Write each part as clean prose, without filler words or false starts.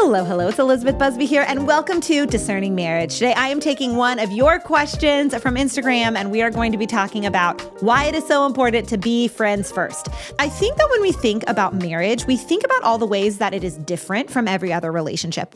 Hello, hello. It's Elizabeth Busby here, and welcome to Discerning Marriage. Today, I am taking one of your questions from Instagram, and we are going to be talking about why it is so important to be friends first. I think that when we think about marriage, we think about all the ways that it is different from every other relationship,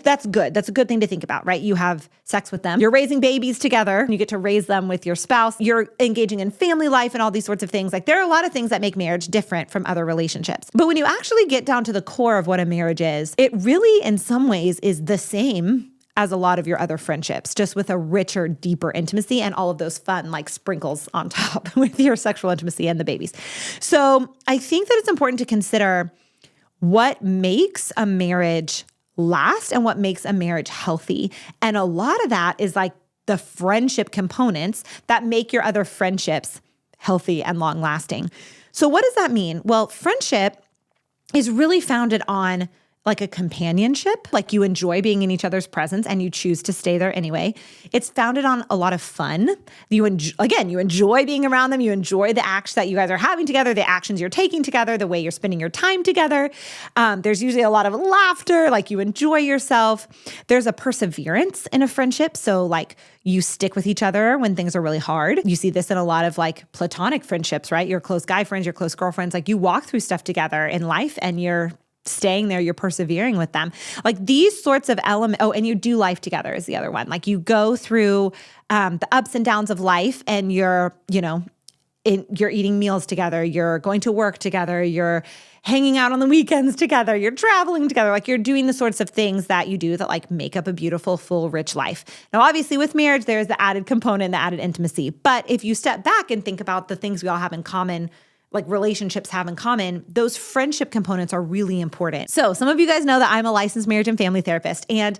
that's good. That's a good thing to think about, right? You have sex with them. You're raising babies together. You get to raise them with your spouse. You're engaging in family life and all these sorts of things. Like, there are a lot of things that make marriage different from other relationships. But when you actually get down to the core of what a marriage is, it really, in some ways, is the same as a lot of your other friendships, just with a richer, deeper intimacy and all of those fun, like, sprinkles on top with your sexual intimacy and the babies. So I think that it's important to consider what makes a marriage last and what makes a marriage healthy. And a lot of that is like the friendship components that make your other friendships healthy and long lasting. So what does that mean? Well, friendship is really founded on like a companionship, like you enjoy being in each other's presence and you choose to stay there anyway. It's founded on a lot of fun. You enjoy being around them. You enjoy the acts that you guys are having together, the actions you're taking together, the way you're spending your time together. There's usually a lot of laughter, like you enjoy yourself. There's a perseverance in a friendship. So like you stick with each other when things are really hard. You see this in a lot of like platonic friendships, right? Your close guy friends, your close girlfriends, like you walk through stuff together in life and you're staying there, you're persevering with them. Like these sorts of elements. Oh, and you do life together is the other one. Like you go through the ups and downs of life and you're eating meals together. You're going to work together. You're hanging out on the weekends together. You're traveling together. Like you're doing the sorts of things that you do that like make up a beautiful, full, rich life. Now, obviously with marriage, there's the added component, the added intimacy. But if you step back and think about the things we all have in common, like relationships have in common, those friendship components are really important. So some of you guys know that I'm a licensed marriage and family therapist, and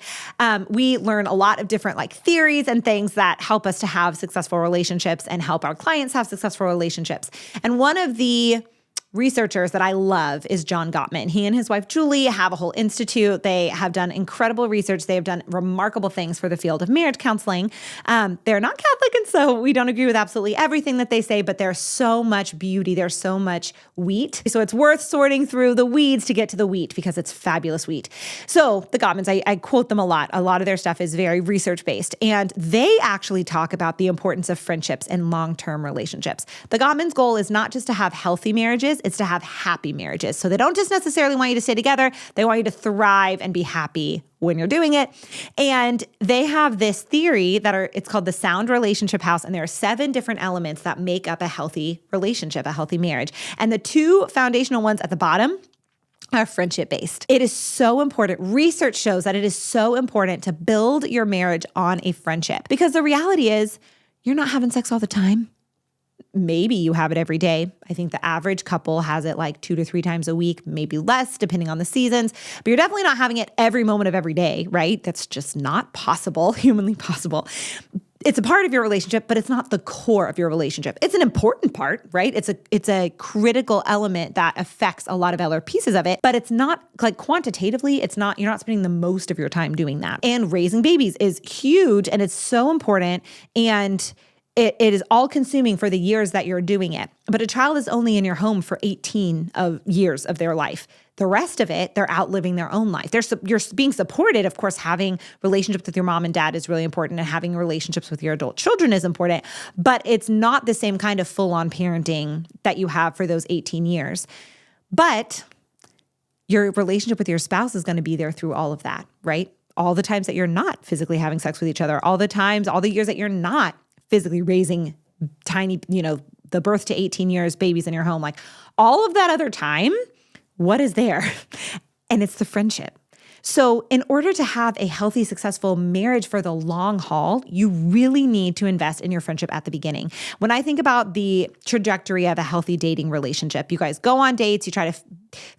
we learn a lot of different like theories and things that help us to have successful relationships and help our clients have successful relationships. And one of the researchers that I love is John Gottman. He and his wife, Julie, have a whole institute. They have done incredible research. They have done remarkable things for the field of marriage counseling. They're not Catholic, and so we don't agree with absolutely everything that they say, but there's so much beauty. There's so much wheat. So it's worth sorting through the weeds to get to the wheat because it's fabulous wheat. So the Gottmans, I quote them a lot. A lot of their stuff is very research-based, and they actually talk about the importance of friendships in long-term relationships. The Gottmans' goal is not just to have healthy marriages, it's to have happy marriages. So they don't just necessarily want you to stay together. They want you to thrive and be happy when you're doing it. And they have this theory it's called the Sound Relationship House. And there are 7 different elements that make up a healthy relationship, a healthy marriage. And the 2 foundational ones at the bottom are friendship-based. It is so important. Research shows that it is so important to build your marriage on a friendship, because the reality is you're not having sex all the time. Maybe you have it every day. I think the average couple has it like 2 to 3 times a week, maybe less, depending on the seasons. But you're definitely not having it every moment of every day, right? That's just not possible, humanly possible. It's a part of your relationship, but it's not the core of your relationship. It's an important part, right? It's a critical element that affects a lot of other pieces of it, but it's not like quantitatively, you're not spending the most of your time doing that. And raising babies is huge, and it's so important. And it is all consuming for the years that you're doing it. But a child is only in your home for 18 years of their life. The rest of it, they're outliving their own life. You're being supported. Of course, having relationships with your mom and dad is really important, and having relationships with your adult children is important, but it's not the same kind of full-on parenting that you have for those 18 years. But your relationship with your spouse is going to be there through all of that, right? All the times that you're not physically having sex with each other, all the years that you're not physically raising tiny, the birth to 18 years babies in your home, like all of that other time, what is there? And it's the friendship. So in order to have a healthy, successful marriage for the long haul, you really need to invest in your friendship at the beginning. When I think about the trajectory of a healthy dating relationship, you guys go on dates, you try to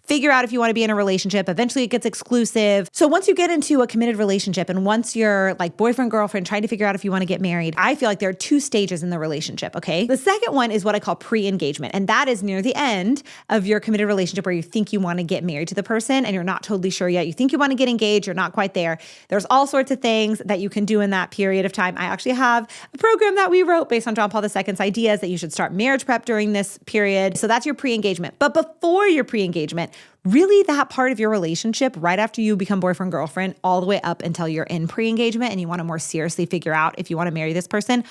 figure out if you want to be in a relationship. Eventually it gets exclusive. So once you get into a committed relationship and once you're like boyfriend, girlfriend, trying to figure out if you want to get married, I feel like there are 2 stages in the relationship, okay? The second one is what I call pre-engagement. And that is near the end of your committed relationship where you think you want to get married to the person and you're not totally sure yet. You think you want to get engaged, you're not quite there. There's all sorts of things that you can do in that period of time. I actually have a program that we wrote based on John Paul II's ideas that you should start marriage prep during this period. So that's your pre-engagement. But before your pre-engagement, really that part of your relationship right after you become boyfriend, girlfriend, all the way up until you're in pre-engagement and you want to more seriously figure out if you want to marry this person,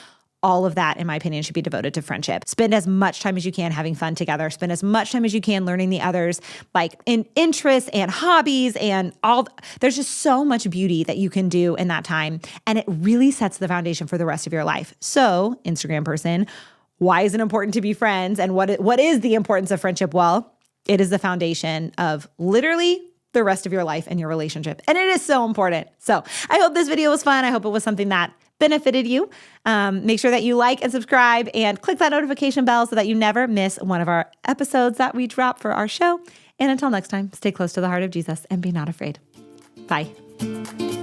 all of that, in my opinion, should be devoted to friendship. Spend as much time as you can having fun together. Spend as much time as you can learning the others, like in interests and hobbies and all. There's just so much beauty that you can do in that time. And it really sets the foundation for the rest of your life. So, Instagram person, why is it important to be friends? And what is the importance of friendship? Well, it is the foundation of literally the rest of your life and your relationship. And it is so important. So I hope this video was fun. I hope it was something that benefited you. Make sure that you like and subscribe and click that notification bell so that you never miss one of our episodes that we drop for our show. And until next time, stay close to the heart of Jesus and be not afraid. Bye.